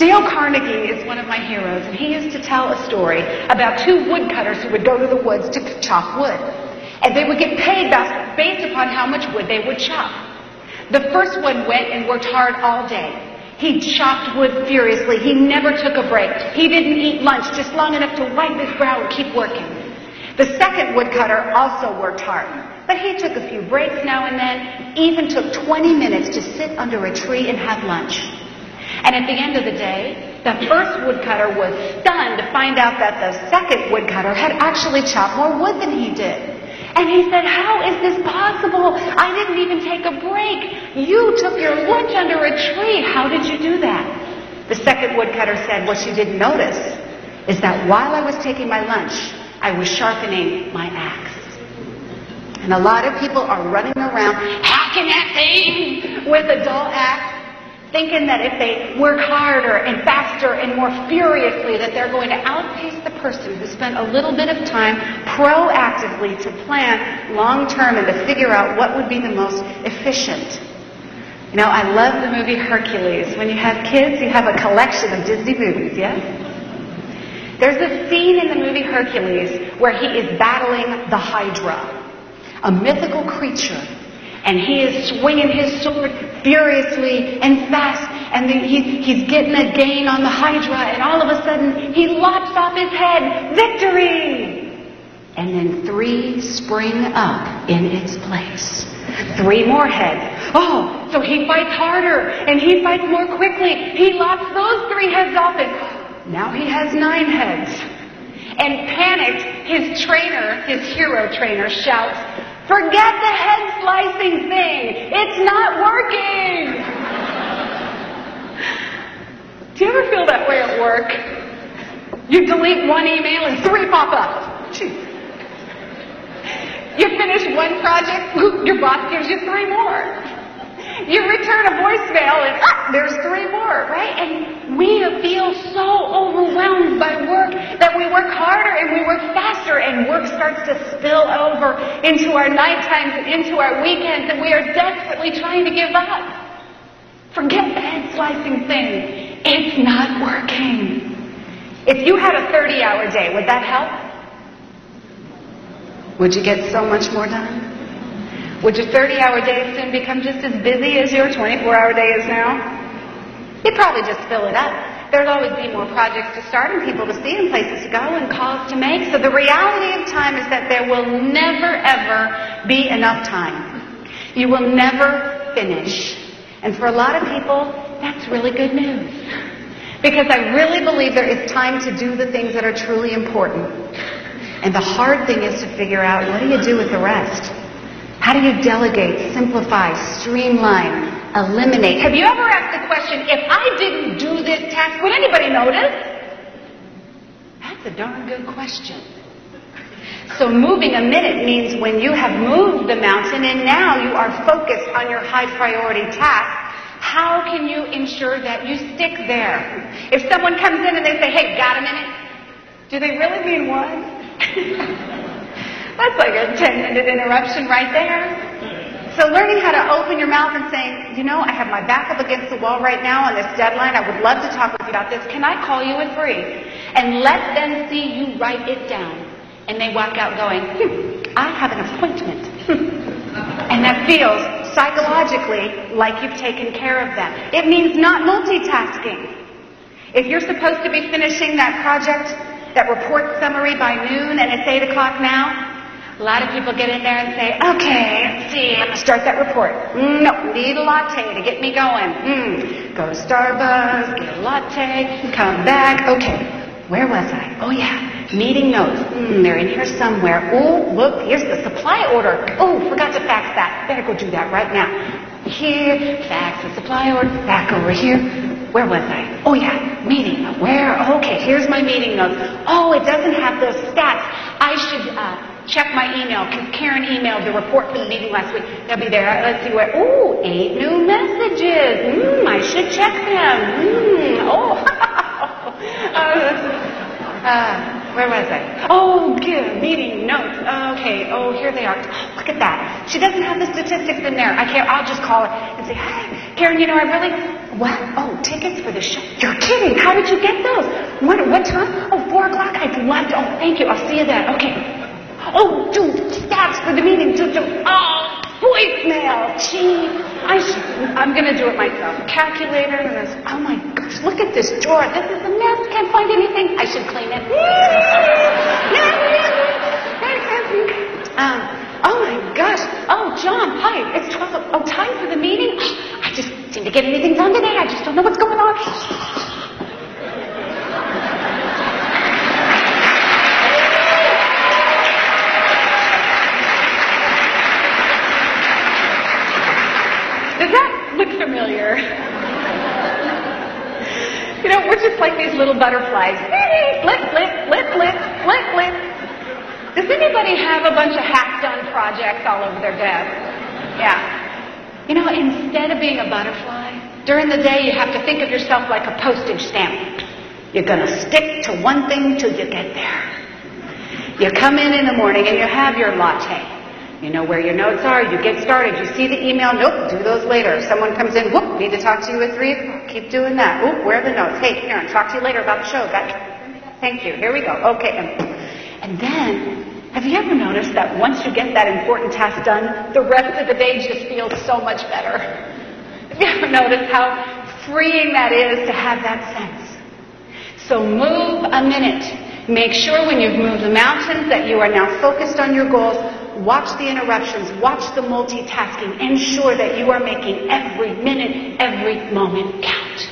Dale Carnegie is one of my heroes, and he used to tell a story about two woodcutters who would go to the woods to chop wood. And they would get paid based upon how much wood they would chop. The first one went and worked hard all day. He chopped wood furiously. He never took a break. He didn't eat lunch, just long enough to wipe his brow and keep working. The second woodcutter also worked hard, but he took a few breaks now and then, even took 20 minutes to sit under a tree and have lunch. And at the end of the day, the first woodcutter was stunned to find out that the second woodcutter had actually chopped more wood than he did. And he said, "How is this possible? I didn't even take a break. You took your lunch under a tree. How did you do that?" The second woodcutter said, "What you didn't notice is that while I was taking my lunch, I was sharpening my axe." And a lot of people are running around hacking at things with a dull axe, thinking that if they work harder and faster and more furiously, that they're going to outpace the person who spent a little bit of time proactively to plan long-term and to figure out what would be the most efficient. You know, I love the movie Hercules. When you have kids, you have a collection of Disney movies, yes? There's a scene in the movie Hercules where he is battling the Hydra, a mythical creature. And he is swinging his sword furiously and fast, and he's getting a gain on the Hydra, and all of a sudden he lops off his head. Victory! And then 3 spring up in its place. 3 more heads. Oh, so he fights harder, and he fights more quickly. He lops those 3 heads off, and now he has 9 heads. And panicked, his trainer, his hero trainer, shouts, "Forget the head slicing thing. It's not working." Do you ever feel that way at work? You delete one email and 3 pop up. Jeez. You finish one project, your boss gives you 3 more. You return a voicemail and there's 3 more, right? And we feel so overwhelmed by work that we work harder and we work faster, and work starts to spill over into our night times and into our weekends, and we are desperately trying to give up. Forget the head slicing thing. It's not working. If you had a 30-hour day, would that help? Would you get so much more done? Would your 30-hour day soon become just as busy as your 24-hour day is now? You'd probably just fill it up. There'd always be more projects to start and people to see and places to go and calls to make. So the reality of time is that there will never, ever be enough time. You will never finish. And for a lot of people, that's really good news. Because I really believe there is time to do the things that are truly important. And the hard thing is to figure out, what do you do with the rest? How do you delegate, simplify, streamline, eliminate? Have you ever asked the question, if I didn't do this task, would anybody notice? That's a darn good question. So moving a minute means when you have moved the mountain and now you are focused on your high priority task, how can you ensure that you stick there? If someone comes in and they say, "Hey, got a minute?" Do they really mean one? That's like a 10-minute interruption right there. So learning how to open your mouth and saying, "You know, I have my back up against the wall right now on this deadline. I would love to talk with you about this. Can I call you at 3?" And let them see you write it down. And they walk out going, "I have an appointment." And that feels psychologically like you've taken care of them. It means not multitasking. If you're supposed to be finishing that project, that report summary by noon, and it's 8 o'clock now, a lot of people get in there and say, "Okay, let's see, I'm going to start that report. No, need a latte to get me going. Go to Starbucks, get a latte, come back. Okay, where was I? Oh yeah, meeting notes. They're in here somewhere. Oh, look, here's the supply order. Oh, forgot to fax that. Better go do that right now. Here, fax the supply order, back over here. Where was I? Oh yeah, meeting. Where? Okay, here's my meeting notes. Oh, it doesn't have those stats. I should check my email, because Karen emailed the report for the meeting last week. They'll be there. Let's see where. Ooh, 8 new messages. I should check them. Where was I? Oh, good. Meeting notes. Okay. Oh, here they are. Oh, look at that. She doesn't have the statistics in there. I'll just call her and say, "Hi, Karen, you know, I really What? Oh, tickets for the show. You're kidding. How did you get those? What time? Oh, 4 o'clock. I'd love to. Oh, thank you. I'll see you then. Okay. Oh, dude, stats for the meeting. Oh, voicemail. Gee, I'm going to do it myself. Calculator. And this. Oh, my gosh. Look at this drawer. This is a mess. Can't find anything. I should clean it. Oh, my gosh. Oh, John, hi. It's 12. Oh, time for the meeting? I just seem to get anything done today. I just don't know what's going on. Does that look familiar? You know, we're just like these little butterflies. Flip, flip, flip, flip, flip, flip. Does anybody have a bunch of half-done projects all over their desk? Yeah. You know, instead of being a butterfly, during the day you have to think of yourself like a postage stamp. You're going to stick to one thing till you get there. You come in the morning and you have your latte. You know where your notes are. You get started. You see the email. Nope, do those later. Someone comes in. Whoop, need to talk to you at 3 o'clock. Keep doing that. Oop, where are the notes? Hey, Karen, talk to you later about the show. Thank you. Here we go. Okay. And then, have you ever noticed that once you get that important task done, the rest of the day just feels so much better? Have you ever noticed how freeing that is to have that sense? So move a minute. Make sure when you've moved the mountains that you are now focused on your goals. Watch the interruptions. Watch the multitasking. Ensure that you are making every minute, every moment count.